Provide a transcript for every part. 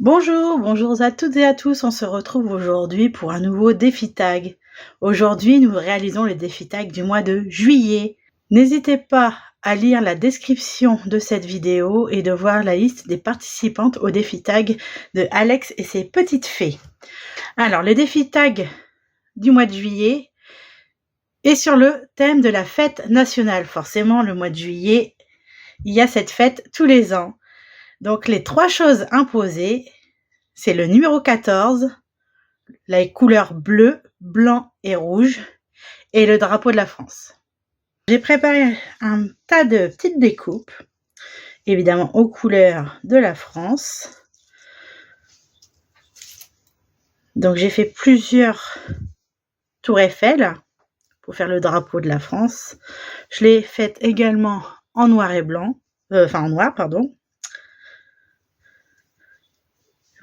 Bonjour à toutes et à tous, on se retrouve aujourd'hui pour un nouveau défi tag. Aujourd'hui, nous réalisons le défi tag du mois de juillet. N'hésitez pas à lire la description de cette vidéo et de voir la liste des participantes au défi tag de Alex et ses petites fées. Alors, le défi tag du mois de juillet est sur le thème de la fête nationale. Forcément, le mois de juillet, il y a cette fête tous les ans. Donc, les 3 choses imposées, c'est le numéro 14, la couleur bleu, blanc et rouge, et le drapeau de la France. J'ai préparé un tas de petites découpes, évidemment aux couleurs de la France. Donc, j'ai fait plusieurs tours Eiffel pour faire le drapeau de la France. Je l'ai faite également en noir et blanc, en noir, pardon.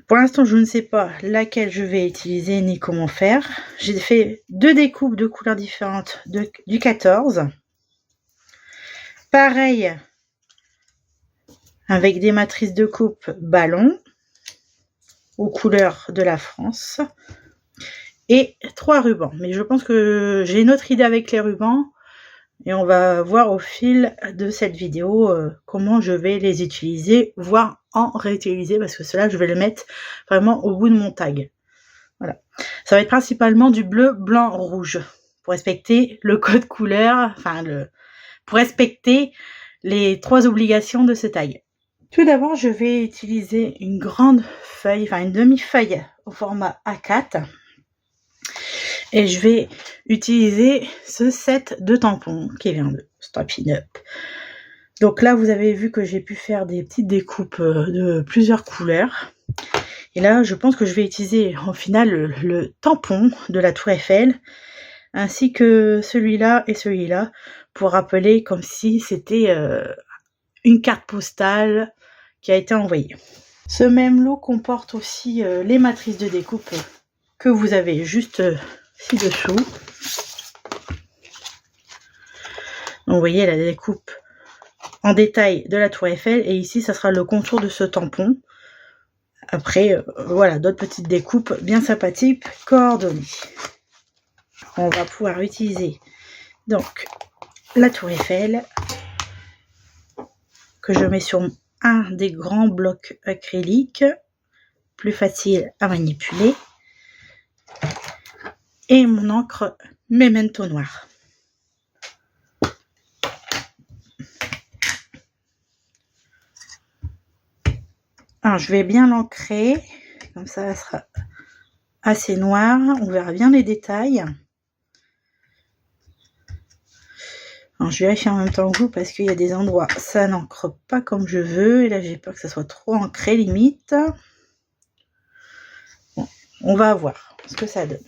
Pour l'instant, je ne sais pas laquelle je vais utiliser ni comment faire. J'ai fait 2 découpes de couleurs différentes du 14. Pareil, avec des matrices de coupe ballon aux couleurs de la France. Et 3 rubans. Mais je pense que j'ai une autre idée avec les rubans. Et on va voir au fil de cette vidéo comment je vais les utiliser, voire en réutiliser, parce que cela, je vais le mettre vraiment au bout de mon tag. Voilà. Ça va être principalement du bleu, blanc, rouge, pour respecter le code couleur, pour respecter les 3 obligations de ce tag. Tout d'abord, je vais utiliser une grande feuille, une demi-feuille au format A4. Et je vais utiliser ce set de tampons qui vient de Stampin' Up. Donc là, vous avez vu que j'ai pu faire des petites découpes de plusieurs couleurs. Et là, je pense que je vais utiliser au final le tampon de la Tour Eiffel, ainsi que celui-là et celui-là, pour rappeler comme si c'était une carte postale qui a été envoyée. Ce même lot comporte aussi les matrices de découpe que vous avez juste ci-dessous. Donc vous voyez la découpe en détail de la Tour Eiffel, et ici ça sera le contour de ce tampon. Après voilà, d'autres petites découpes bien sympathiques coordonnées. On va pouvoir utiliser donc la Tour Eiffel que je mets sur un des grands blocs acryliques, plus facile à manipuler, et mon encre Memento noir. Alors, je vais bien l'ancrer, comme ça, elle sera assez noire. On verra bien les détails. Alors, je vérifie en même temps que vous parce qu'il y a des endroits, ça n'ancre pas comme je veux. Et là, j'ai peur que ça soit trop ancré, limite. Bon, on va voir ce que ça donne.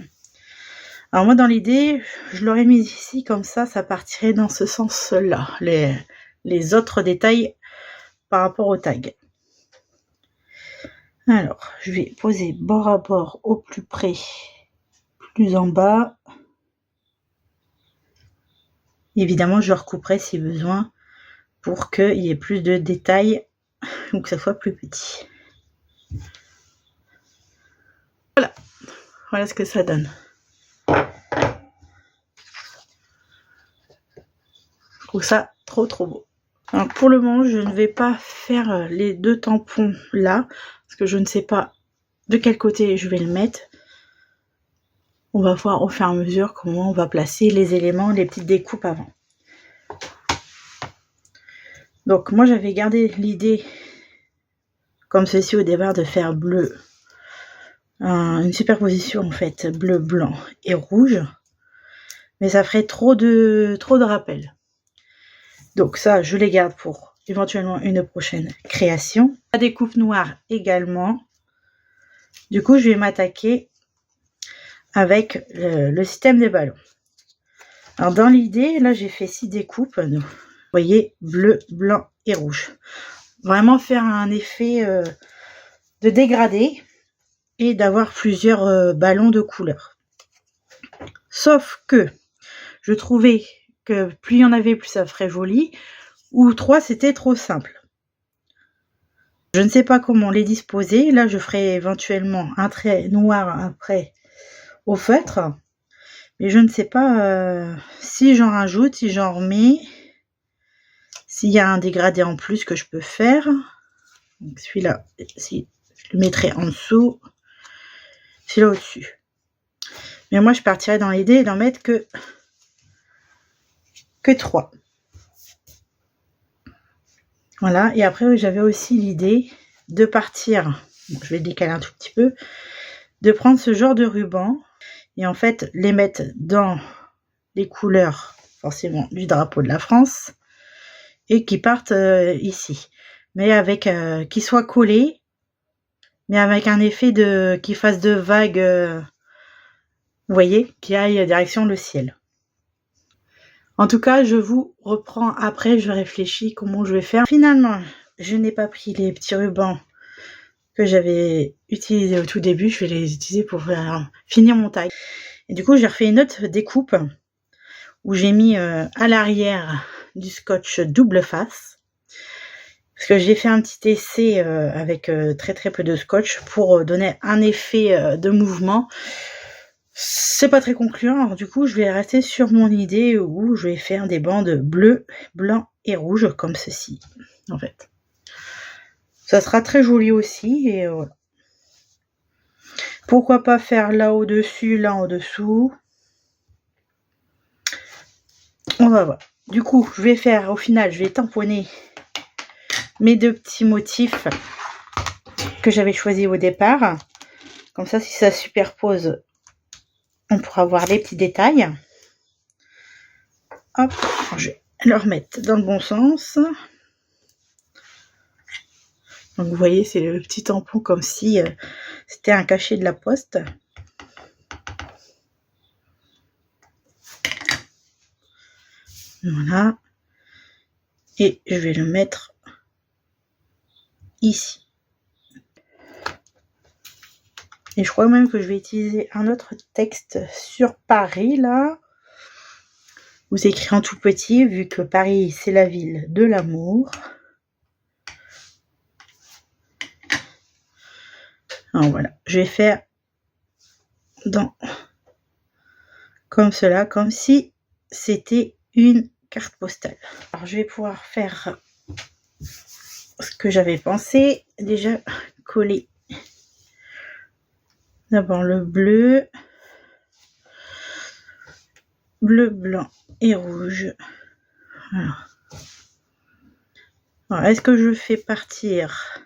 Alors, moi, dans l'idée, je l'aurais mis ici, comme ça partirait dans ce sens-là. Les autres détails par rapport au tag. Alors, je vais poser bord à bord au plus près, plus en bas. Évidemment, je recouperai si besoin pour qu'il y ait plus de détails ou que ça soit plus petit. Voilà ce que ça donne. Je trouve ça trop beau. Alors, pour le moment, je ne vais pas faire les 2 tampons là, parce que je ne sais pas de quel côté je vais le mettre. On va voir au fur et à mesure comment on va placer les éléments, les petites découpes avant. Donc moi j'avais gardé l'idée, comme ceci au départ, de faire bleu, une superposition en fait, bleu, blanc et rouge. Mais ça ferait trop de rappels. Donc ça, je les garde pour éventuellement une prochaine création. La découpe noire également. Du coup, je vais m'attaquer avec le système des ballons. Alors dans l'idée, là j'ai fait 6 découpes. Vous voyez, bleu, blanc et rouge. Vraiment faire un effet de dégradé et d'avoir plusieurs ballons de couleurs. Sauf que je trouvais que plus il y en avait, plus ça ferait joli, ou 3 c'était trop simple. Je ne sais pas comment les disposer. Là, je ferai éventuellement un trait noir après au feutre. Mais je ne sais pas si j'en rajoute, si j'en remets, s'il y a un dégradé en plus que je peux faire. Donc celui-là, si je le mettrai en dessous, celui-là au-dessus. Mais moi, je partirais dans l'idée d'en mettre que 3. Voilà, et après, j'avais aussi l'idée de partir, donc je vais décaler un tout petit peu, de prendre ce genre de ruban et en fait les mettre dans les couleurs forcément du drapeau de la France et qui partent ici, mais avec qui soient collés, mais avec un effet de qui fasse de vagues, vous voyez, qui aille direction le ciel. En tout cas, je vous reprends après, je réfléchis comment je vais faire. Finalement, je n'ai pas pris les petits rubans que j'avais utilisés au tout début. Je vais les utiliser pour finir mon taille. Et du coup, j'ai refait une autre découpe où j'ai mis à l'arrière du scotch double face. Parce que j'ai fait un petit essai avec très peu de scotch pour donner un effet de mouvement. C'est pas très concluant, alors du coup je vais rester sur mon idée où je vais faire des bandes bleues, blancs et rouges comme ceci en fait. Ça sera très joli aussi et voilà. Pourquoi pas faire là au-dessus, là en dessous. On va voir. Du coup je vais faire au final, je vais tamponner mes deux petits motifs que j'avais choisis au départ. Comme ça si ça superpose, on pourra voir les petits détails. Hop, je vais le remettre dans le bon sens. Donc vous voyez, c'est le petit tampon comme si c'était un cachet de la poste. Voilà. Et je vais le mettre ici. Et je crois même que je vais utiliser un autre texte sur Paris, là. Vous écrit en tout petit, vu que Paris, c'est la ville de l'amour. Alors voilà, je vais faire comme cela, comme si c'était une carte postale. Alors je vais pouvoir faire ce que j'avais pensé. Déjà coller d'abord le bleu, blanc et rouge. Voilà. Alors, est-ce que je fais partir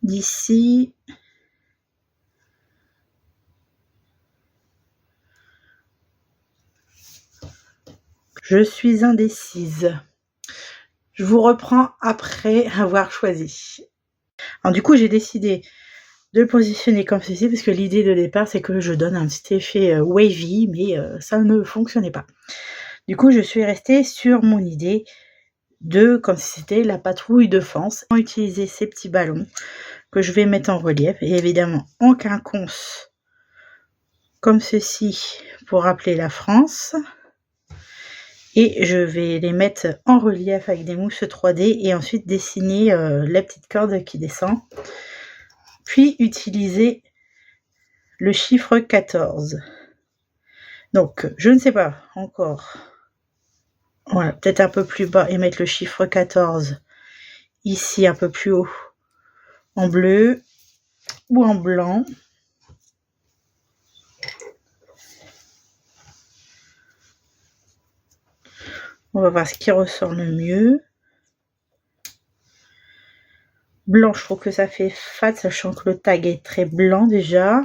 d'ici? Je suis indécise. Je vous reprends après avoir choisi. Alors du coup, j'ai décidé de le positionner comme ceci parce que l'idée de départ, c'est que je donne un petit effet wavy, mais ça ne fonctionnait pas. Du coup, je suis restée sur mon idée de, comme si c'était la patrouille de France, utiliser ces petits ballons que je vais mettre en relief et évidemment en quinconce comme ceci pour rappeler la France. Et je vais les mettre en relief avec des mousses 3D et ensuite dessiner la petite corde qui descend. Puis utiliser le chiffre 14. Donc, je ne sais pas encore. Voilà, peut-être un peu plus bas et mettre le chiffre 14 ici un peu plus haut en bleu ou en blanc. On va voir ce qui ressort le mieux. Blanc, je trouve que ça fait fade, sachant que le tag est très blanc déjà.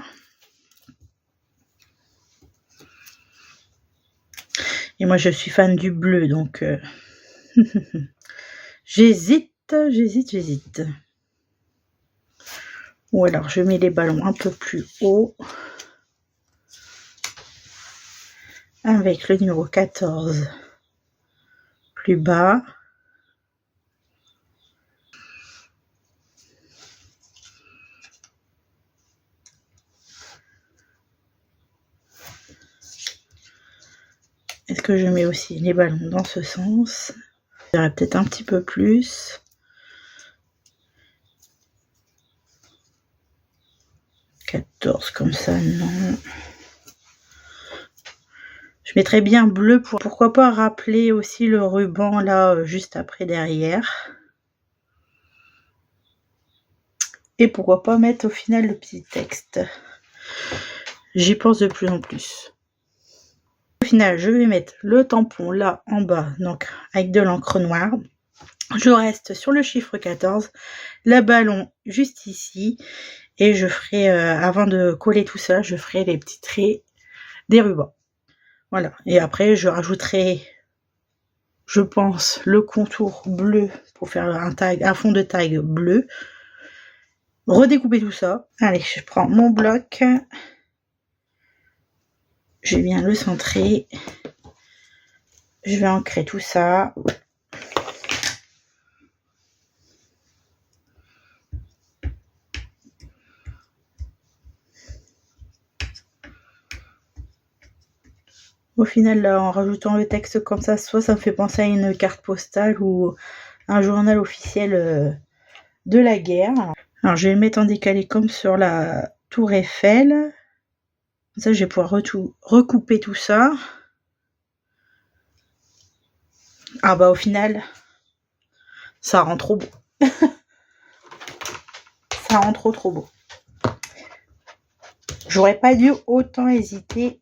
Et moi, je suis fan du bleu, donc j'hésite. Ou alors, je mets les ballons un peu plus haut. Avec le numéro 14 plus bas. que je mets aussi les ballons dans ce sens. Je dirais peut-être un petit peu plus. 14 comme ça, non. Je mettrais bien bleu pour pourquoi pas rappeler aussi le ruban là juste après derrière. Et pourquoi pas mettre au final le petit texte. J'y pense de plus en plus. Au final, je vais mettre le tampon là en bas, donc avec de l'encre noire. Je reste sur le chiffre 14, la ballon juste ici. Et je ferai, avant de coller tout ça, je ferai les petits traits des rubans. Voilà. Et après, je rajouterai, je pense, le contour bleu pour faire un fond de tag bleu. Redécouper tout ça. Allez, je prends mon bloc. Je vais bien le centrer. Je vais ancrer tout ça. Au final, là, en rajoutant le texte comme ça, soit ça me fait penser à une carte postale ou un journal officiel de la guerre. Alors, je vais le mettre en décalé comme sur la tour Eiffel. Comme ça, je vais pouvoir recouper tout ça. Ah bah, au final, ça rend trop beau. Ça rend trop beau. J'aurais pas dû autant hésiter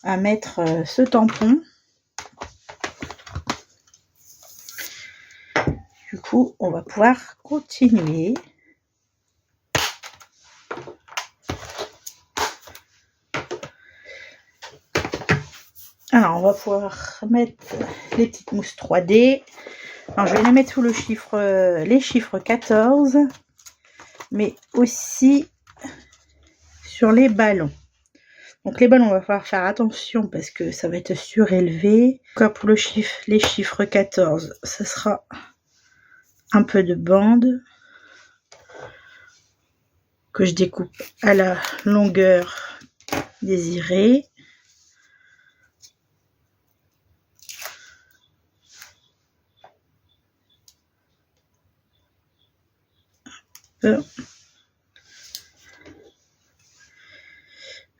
à mettre ce tampon. Du coup, on va pouvoir continuer. Alors, on va pouvoir mettre les petites mousses 3D. Alors, je vais les mettre sous le chiffre, les chiffres 14, mais aussi sur les ballons. Donc, les ballons, on va falloir faire attention parce que ça va être surélevé. Comme pour les chiffres 14, ce sera un peu de bande que je découpe à la longueur désirée.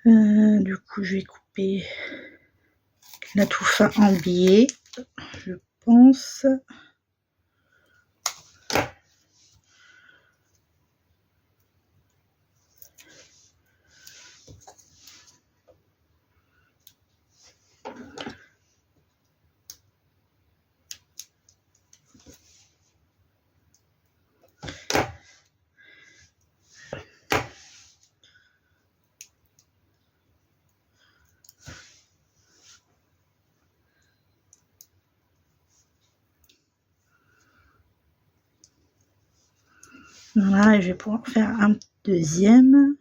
Du coup, je vais couper la tout fin en biais, je pense. Voilà, et je vais pouvoir faire un deuxième.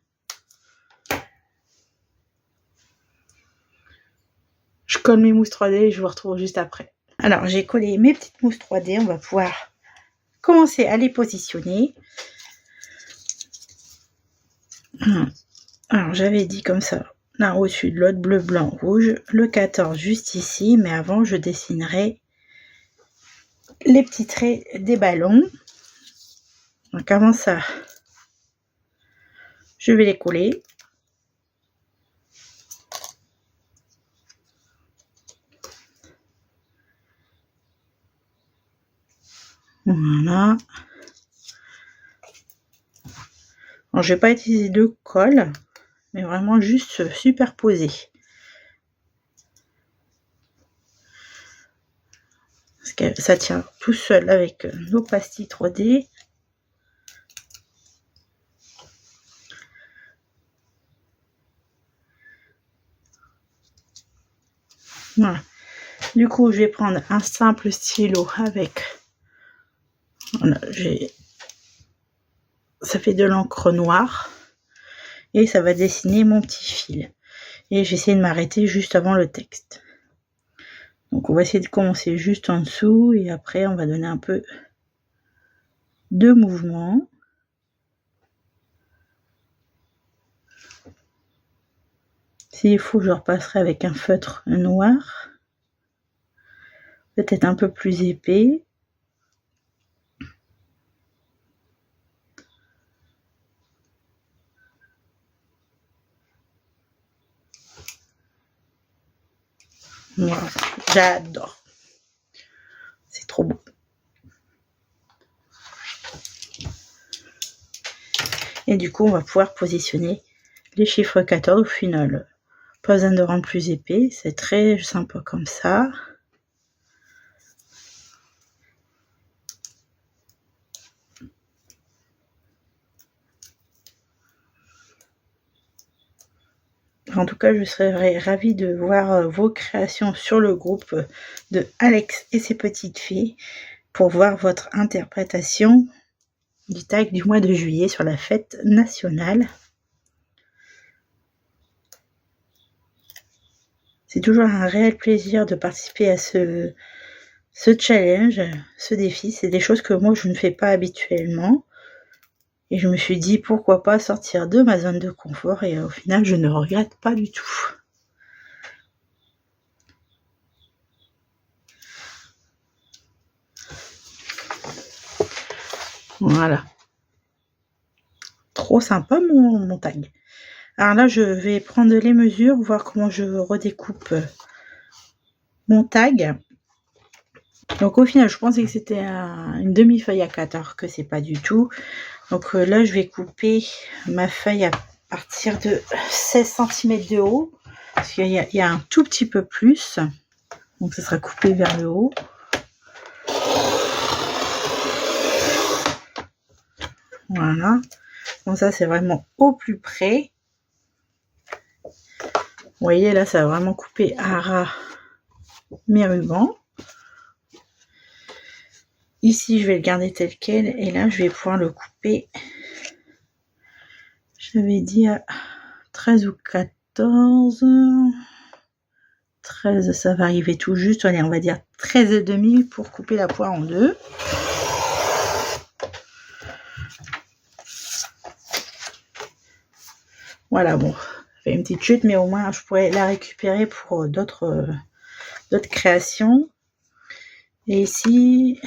Je colle mes mousses 3D et je vous retrouve juste après. Alors, j'ai collé mes petites mousses 3D. On va pouvoir commencer à les positionner. Alors, j'avais dit comme ça, l'un au-dessus de l'autre, bleu, blanc, rouge. Le 14 juste ici, mais avant, je dessinerai les petits traits des ballons. Donc, avant ça, je vais les coller. Voilà. Alors, je vais pas utiliser de colle, mais vraiment juste superposer. Parce que ça tient tout seul avec nos pastilles 3D. Voilà. Du coup, je vais prendre un simple stylo avec... Voilà, ça fait de l'encre noire. Et ça va dessiner mon petit fil. Et j'essaie de m'arrêter juste avant le texte. Donc on va essayer de commencer juste en dessous. Et après, on va donner un peu de mouvement. S'il faut, je repasserai avec un feutre noir. Peut-être un peu plus épais. Voilà. J'adore. C'est trop beau. Et du coup, on va pouvoir positionner les chiffres 14 au final. Pas besoin de rendre plus épais, c'est très sympa comme ça. En tout cas, je serais ravie de voir vos créations sur le groupe de Alex et ses petites filles pour voir votre interprétation du tag du mois de juillet sur la fête nationale. C'est toujours un réel plaisir de participer à ce challenge, ce défi. C'est des choses que moi je ne fais pas habituellement. Et je me suis dit pourquoi pas sortir de ma zone de confort et au final je ne regrette pas du tout. Voilà. Trop sympa mon tag. Alors là je vais prendre les mesures, voir comment je redécoupe mon tag. Donc au final je pensais que c'était une demi-feuille à 4 alors que c'est pas du tout. Donc là je vais couper ma feuille à partir de 16 cm de haut. Parce qu'il y a un tout petit peu plus. Donc ça sera coupé vers le haut. Voilà. Donc ça c'est vraiment au plus près. Vous voyez là ça va vraiment couper à ras mes rubans. Ici je vais le garder tel quel et là je vais pouvoir le couper. J'avais dit à 13 ou 14. 13 ça va arriver tout juste. Allez on va dire 13,5 pour couper la poire en deux. Voilà, bon, fait une petite chute, mais au moins je pourrais la récupérer pour d'autres créations. Et ici,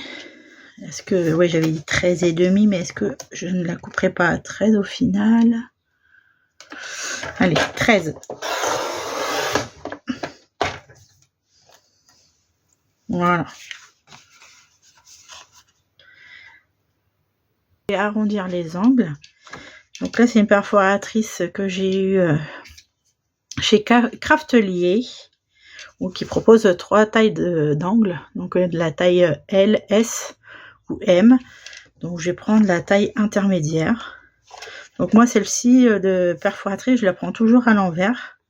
est-ce que, oui, j'avais dit 13,5, mais est-ce que je ne la couperai pas à 13 au final? Allez, 13. Voilà. Je vais arrondir les angles. Donc là, c'est une perforatrice que j'ai eue chez Craftelier, ou qui propose 3 tailles d'angles, donc de la taille L, S ou M. Donc je vais prendre la taille intermédiaire. Donc moi celle-ci de perforatrice, je la prends toujours à l'envers.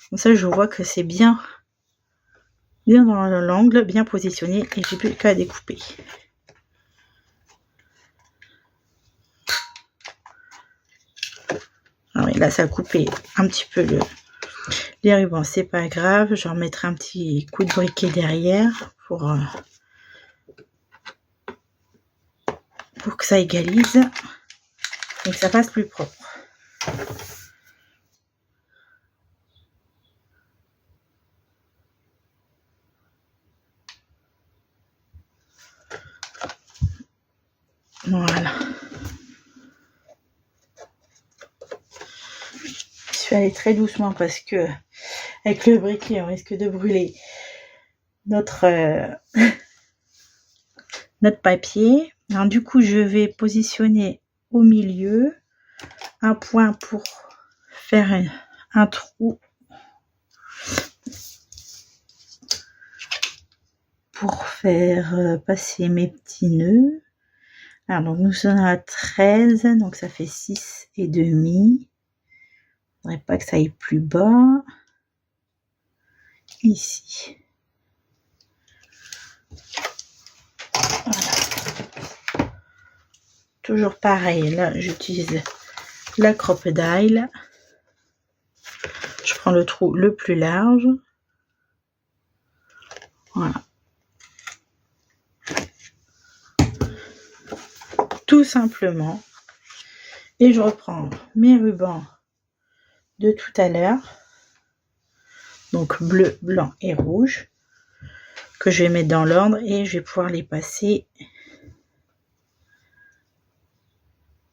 Comme ça je vois que c'est bien dans l'angle, bien positionné et j'ai plus qu'à découper. Ah oui, là ça a coupé un petit peu les rubans, c'est pas grave. Je remettrai un petit coup de briquet derrière pour que ça égalise et que ça fasse plus propre. Voilà. Je vais aller très doucement parce que avec le briquet on risque de brûler notre papier. Alors du coup je vais positionner au milieu un point pour faire un trou pour faire passer mes petits nœuds. Alors donc nous sommes à 13, donc ça fait 6,5. Il ne faudrait pas que ça aille plus bas. Ici. Voilà. Toujours pareil, là j'utilise la crocodile. Je prends le trou le plus large. Voilà. Tout simplement. Et je reprends mes rubans de tout à l'heure. Donc bleu, blanc et rouge. Que je vais mettre dans l'ordre et je vais pouvoir les passer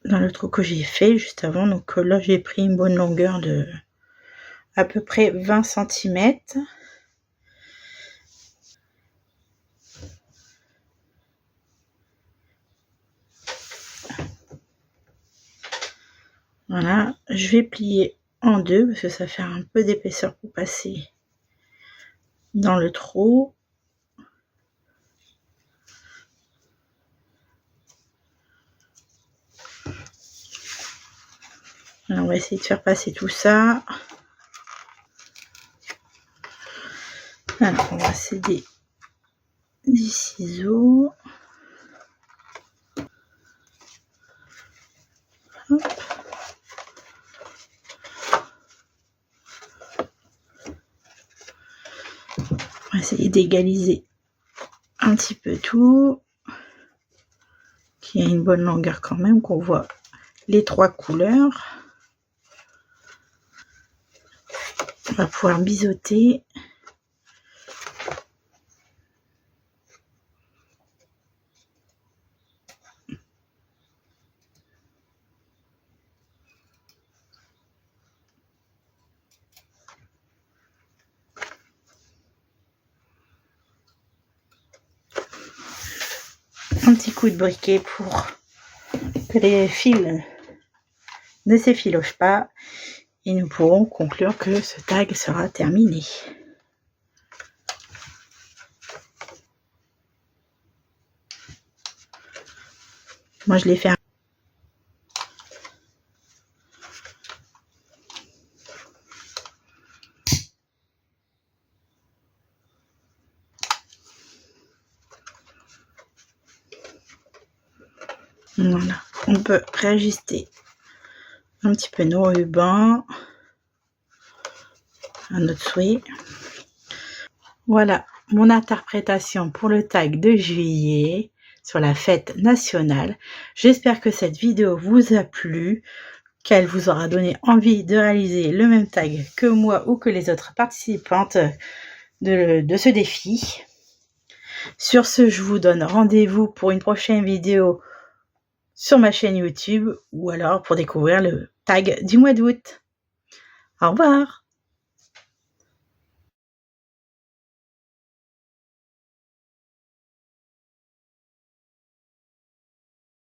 dans le trou que j'ai fait juste avant. Donc là j'ai pris une bonne longueur de à peu près 20 cm. Voilà, je vais plier en deux parce que ça fait un peu d'épaisseur pour passer dans le trou. Alors, on va essayer de faire passer tout ça. Alors, on va céder des ciseaux. Hop. On va essayer d'égaliser un petit peu tout, qu'il y ait une bonne longueur quand même, qu'on voit les trois couleurs. On va pouvoir biseauter. Un petit coup de briquet pour que les fils ne s'effilochent pas et nous pourrons conclure que ce tag sera terminé. Moi je l'ai fait. Voilà, on peut réajuster un petit peu nos rubans à notre souhait. Voilà mon interprétation pour le tag de juillet sur la fête nationale. J'espère que cette vidéo vous a plu, qu'elle vous aura donné envie de réaliser le même tag que moi ou que les autres participantes de ce défi. Sur ce, je vous donne rendez-vous pour une prochaine vidéo sur ma chaîne YouTube ou alors pour découvrir le tag du mois d'août. Au revoir!